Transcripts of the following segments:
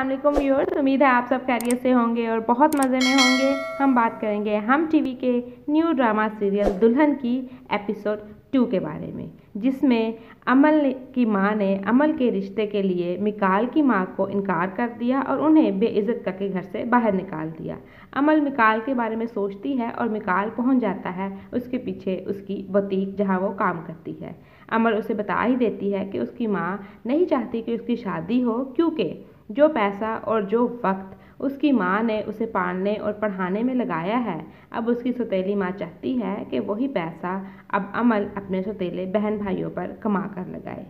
अस्सलाम वालेकुम व्यूअर्स, उम्मीद है आप सब खैरियत से होंगे और बहुत मज़े में होंगे। हम बात करेंगे हम टीवी के न्यू ड्रामा सीरियल दुल्हन की एपिसोड 2 के बारे में, जिसमें अमल की मां ने अमल के रिश्ते के लिए मिकाल की मां को इनकार कर दिया और उन्हें बेइज्जत करके घर से बाहर निकाल दिया। अमल मिकाल के बारे में सोचती है और मिकाल पहुंच जाता है उसके पीछे उसकी बुटीक जहां वो काम करती है। अमल उसे बता ही देती है कि उसकी मां नहीं चाहती कि उसकी शादी हो, क्योंकि जो पैसा और जो वक्त उसकी माँ ने उसे पालने और पढ़ाने में लगाया है, अब उसकी सौतेली माँ चाहती है कि वही पैसा अब अमल अपने सौतेले बहन भाइयों पर कमा कर लगाए।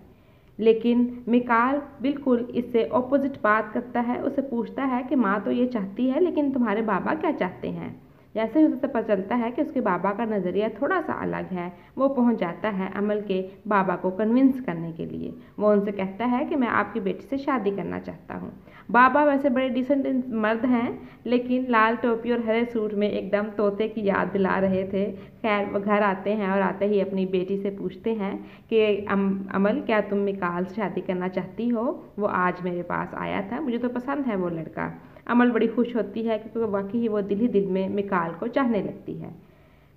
लेकिन मिकाल बिल्कुल इससे ऑपोजिट बात करता है। उसे पूछता है कि माँ तो ये चाहती है, लेकिन तुम्हारे बाबा क्या चाहते हैं। जैसे ही उसे पता चलता है कि उसके बाबा का नज़रिया थोड़ा सा अलग है, वो पहुंच जाता है अमल के बाबा को कन्विंस करने के लिए। वो उनसे कहता है कि मैं आपकी बेटी से शादी करना चाहता हूँ। बाबा वैसे बड़े डिसेंट मर्द हैं, लेकिन लाल टोपी और हरे सूट में एकदम तोते की याद दिला रहे थे। खैर, वो घर आते हैं और आते ही अपनी बेटी से पूछते हैं कि अमल, क्या तुम मिकाल से शादी करना चाहती हो? वो आज मेरे पास आया था, मुझे तो पसंद है वो लड़का। अमल बड़ी खुश होती है क्योंकि वाकई ही वो दिल ही दिल में मिकाल को चाहने लगती है।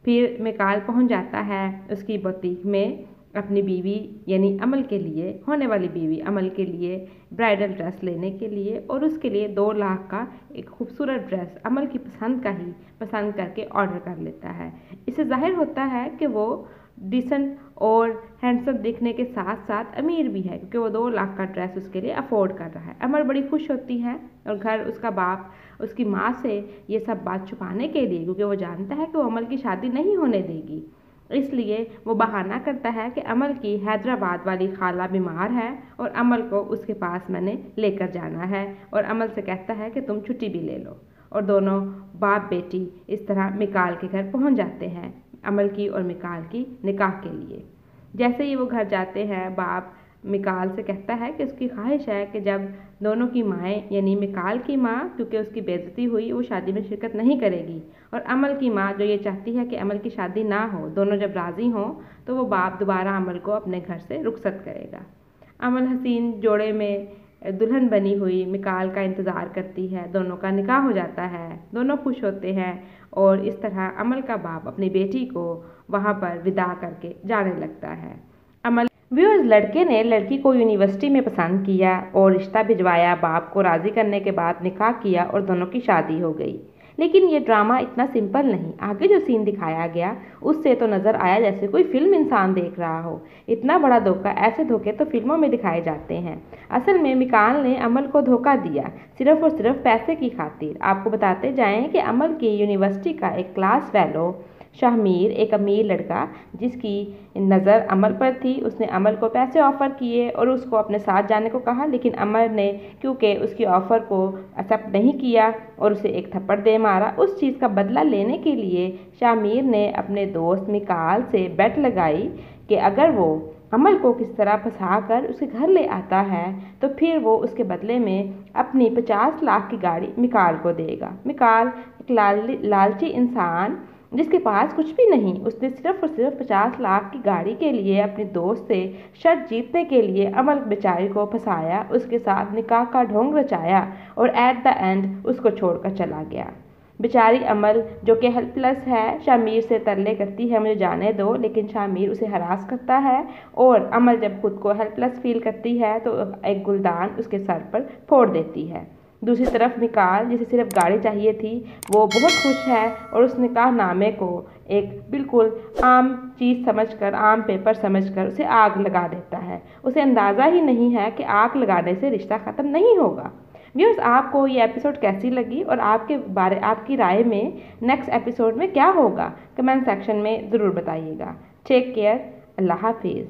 फिर मिकाल पहुंच जाता है उसकी बुटीक में अपनी बीवी यानी अमल के लिए, होने वाली बीवी अमल के लिए ब्राइडल ड्रेस लेने के लिए, और उसके लिए 2 लाख का एक खूबसूरत ड्रेस अमल की पसंद का ही पसंद करके ऑर्डर कर लेता है। इससे जाहिर होता है कि वो डिसेंट और हैंडसम दिखने के साथ साथ अमीर भी है, क्योंकि वो 2 लाख का ड्रेस उसके लिए अफोर्ड कर रहा है। अमल बड़ी खुश होती है और घर उसका बाप उसकी माँ से ये सब बात छुपाने के लिए, क्योंकि वो जानता है कि वो अमल की शादी नहीं होने देगी, इसलिए वो बहाना करता है कि अमल की हैदराबाद वाली खाला बीमार है और अमल को उसके पास मैंने लेकर जाना है, और अमल से कहता है कि तुम छुट्टी भी ले लो। और दोनों बाप बेटी इस तरह मिकाल के घर पहुंच जाते हैं अमल की और मिकाल की निकाह के लिए। जैसे ही वो घर जाते हैं, बाप मिकाल से कहता है कि उसकी ख्वाहिश है कि जब दोनों की माएँ यानी मिकाल की माँ, क्योंकि उसकी बेइज्जती हुई, वो शादी में शिरकत नहीं करेगी, और अमल की माँ जो ये चाहती है कि अमल की शादी ना हो, दोनों जब राज़ी हों तो वो बाप दोबारा अमल को अपने घर से रुखसत करेगा। अमल हसीन जोड़े में दुल्हन बनी हुई मिकाल का इंतज़ार करती है। दोनों का निकाह हो जाता है, दोनों खुश होते हैं, और इस तरह अमल का बाप अपनी बेटी को वहाँ पर विदा करके जाने लगता है। अमल व्यूअर्स, लड़के ने लड़की को यूनिवर्सिटी में पसंद किया और रिश्ता भिजवाया। बाप को राज़ी करने के बाद निकाह किया और दोनों की शादी हो गई। लेकिन ये ड्रामा इतना सिंपल नहीं। आगे जो सीन दिखाया गया उससे तो नज़र आया जैसे कोई फिल्म इंसान देख रहा हो। इतना बड़ा धोखा, ऐसे धोखे तो फिल्मों में दिखाए जाते हैं। असल में मिकाल ने अमल को धोखा दिया सिर्फ और सिर्फ पैसे की खातिर। आपको बताते जाएं कि अमल की यूनिवर्सिटी का एक क्लास फेलो शाहमीर, एक अमीर लड़का जिसकी नज़र अमल पर थी, उसने अमल को पैसे ऑफ़र किए और उसको अपने साथ जाने को कहा, लेकिन अमल ने क्योंकि उसकी ऑफ़र को एक्सेप्ट नहीं किया और उसे एक थप्पड़ दे मारा। उस चीज़ का बदला लेने के लिए शाहमीर ने अपने दोस्त मिकाल से बेट लगाई कि अगर वो अमल को किस तरह फंसा कर उसके घर ले आता है तो फिर वो उसके बदले में अपनी 50 लाख की गाड़ी मिकाल को देगा। मिकाल एक लालची इंसान जिसके पास कुछ भी नहीं, उसने सिर्फ और सिर्फ 50 लाख की गाड़ी के लिए अपने दोस्त से शर्त जीतने के लिए अमल बेचारी को फंसाया, उसके साथ निकाह का ढोंग रचाया और एट द एंड उसको छोड़कर चला गया। बेचारी अमल जो कि हेल्पलेस है, शामीर से तरले करती है मुझे जाने दो, लेकिन शामीर उसे हरास करता है, और अमल जब खुद को हेल्पलेस फील करती है तो एक गुलदान उसके सर पर फोड़ देती है। दूसरी तरफ मिकाल, जिसे सिर्फ गाड़ी चाहिए थी, वो बहुत खुश है और उस निकाहनामे को एक बिल्कुल आम चीज़ समझकर, आम पेपर समझकर उसे आग लगा देता है। उसे अंदाज़ा ही नहीं है कि आग लगाने से रिश्ता ख़त्म नहीं होगा। व्यूअर्स, आपको ये एपिसोड कैसी लगी और आपकी राय में नेक्स्ट एपिसोड में क्या होगा, कमेंट सेक्शन में ज़रूर बताइएगा। टेक केयर, अल्लाह हाफिज़।